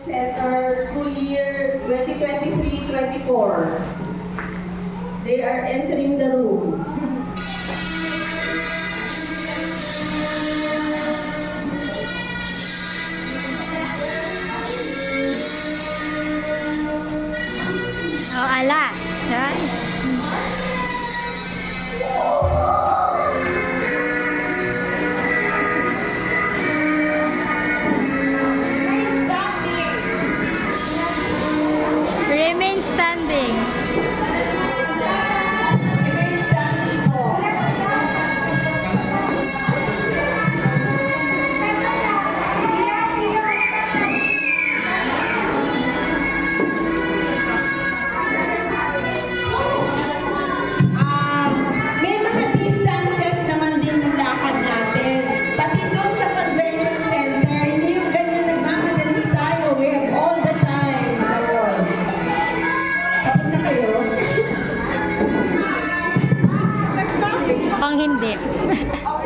Center school year 2023-24. They are entering the room. Oh, alas. Right? Remain standing. Remain standing po. May mga distances naman din yung lakad natin. Pati doon sa convention center, hindi yung ganyan nagmamadali tayo. We have all the time. Ngayon. Tapos na kayo? Ang hindi. Okay.